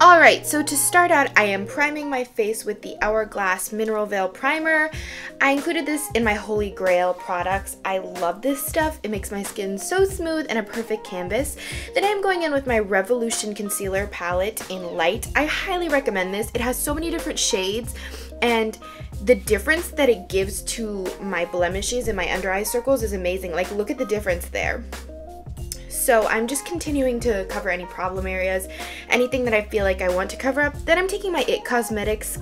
Alright, so to start out, I am priming my face with the Hourglass Mineral Veil Primer. I included this in my Holy Grail products. I love this stuff. It makes my skin so smooth and a perfect canvas. Then I'm going in with my Revolution Concealer Palette in Light. I highly recommend this. It has so many different shades, and the difference that it gives to my blemishes and my under eye circles is amazing. Like, look at the difference there. So I'm just continuing to cover any problem areas, anything that I feel like I want to cover up. Then I'm taking my IT Cosmetics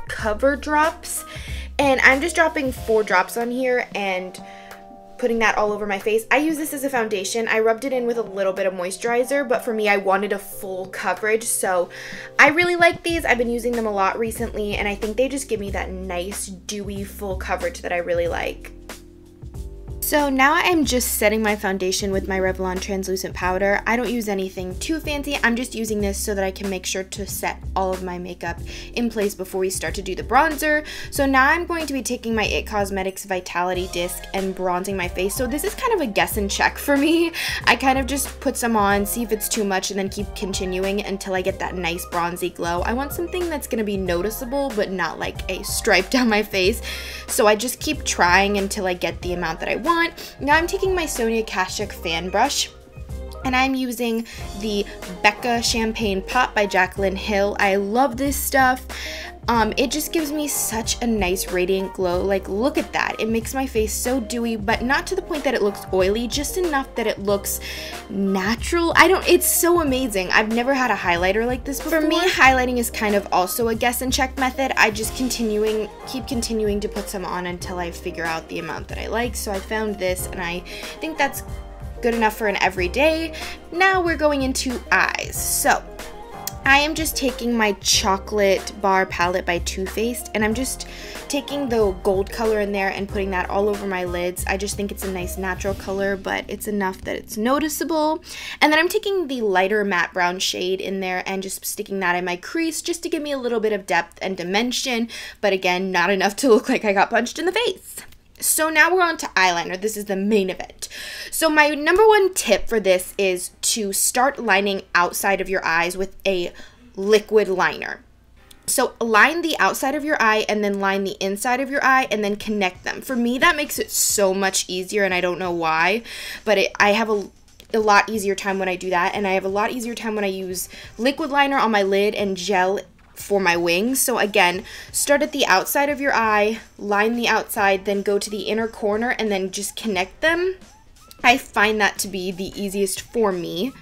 Cover Drops, and I'm just dropping 4 drops on here and putting that all over my face. I use this as a foundation. I rubbed it in with a little bit of moisturizer, but for me, I wanted a full coverage, so I really like these. I've been using them a lot recently, and I think they just give me that nice, dewy, full coverage that I really like. So now I'm just setting my foundation with my Revlon translucent powder. I don't use anything too fancy. I'm just using this so that I can make sure to set all of my makeup in place before we start to do the bronzer. So now I'm going to be taking my IT Cosmetics Vitality Disc and bronzing my face. So this is kind of a guess and check for me. I kind of just put some on, see if it's too much, and then keep continuing until I get that nice bronzy glow. I want something that's going to be noticeable but not like a stripe down my face. So I just keep trying until I get the amount that I want. Now I'm taking my Sonia Kashuk fan brush, and I'm using the Becca Champagne Pop by Jaclyn Hill. I love this stuff. It just gives me such a nice radiant glow. Like, look at that. It makes my face so dewy, but not to the point that it looks oily, just enough that it looks natural. It's so amazing. I've never had a highlighter like this before. For me, highlighting is kind of also a guess and check method. I just keep continuing to put some on until I figure out the amount that I like. So I found this, and I think that's good enough for an everyday. Now we're going into eyes. So I am just taking my Chocolate Bar palette by Too Faced, and I'm just taking the gold color in there and putting that all over my lids. I just think it's a nice natural color, but it's enough that it's noticeable. And then I'm taking the lighter matte brown shade in there and just sticking that in my crease just to give me a little bit of depth and dimension, but again, not enough to look like I got punched in the face. So now we're on to eyeliner. This is the main event. So my number one tip for this is to start lining outside of your eyes with a liquid liner. So line the outside of your eye and then line the inside of your eye and then connect them. For me, that makes it so much easier, and I don't know why, but I have a lot easier time when I do that, and I have a lot easier time when I use liquid liner on my lid and gel for my wings. So again, start at the outside of your eye, line the outside, then go to the inner corner and then just connect them. I find that to be the easiest for me.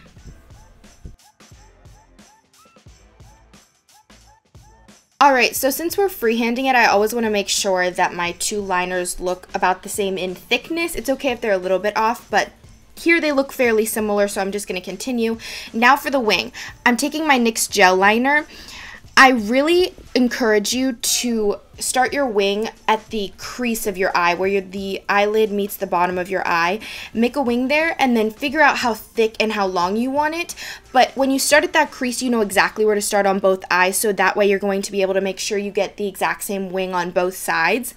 Alright, so since we're freehanding it, I always want to make sure that my 2 liners look about the same in thickness. It's okay if they're a little bit off, but here they look fairly similar, so I'm just going to continue. Now for the wing. I'm taking my NYX gel liner. I really encourage you to start your wing at the crease of your eye, where the eyelid meets the bottom of your eye. Make a wing there and then figure out how thick and how long you want it. But when you start at that crease, you know exactly where to start on both eyes, so that way you're going to be able to make sure you get the exact same wing on both sides.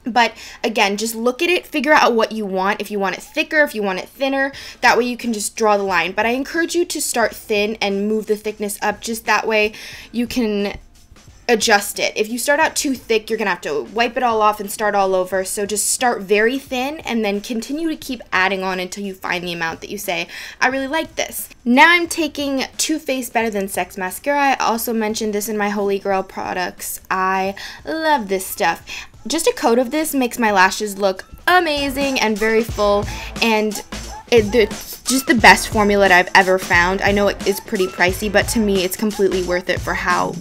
But again, just look at it, figure out what you want, if you want it thicker, if you want it thinner, that way you can just draw the line. But I encourage you to start thin and move the thickness up, just that way you can adjust it. If you start out too thick, you're gonna have to wipe it all off and start all over. So just start very thin and then continue to keep adding on until you find the amount that you say, I really like this. Now I'm taking Too Faced Better Than Sex mascara. I also mentioned this in my Holy Grail products. I love this stuff. Just a coat of this makes my lashes look amazing and very full, and it's just the best formula that I've ever found. I know it is pretty pricey, but to me it's completely worth it for how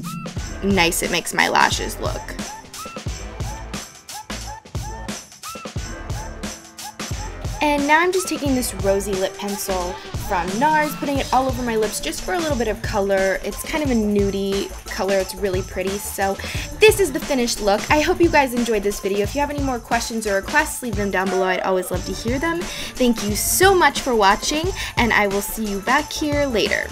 nice it makes my lashes look. And now I'm just taking this rosy lip pencil from NARS, putting it all over my lips just for a little bit of color. It's kind of a nudie color. It's really pretty. So this is the finished look. I hope you guys enjoyed this video. If you have any more questions or requests, leave them down below. I'd always love to hear them. Thank you so much for watching, and I will see you back here later.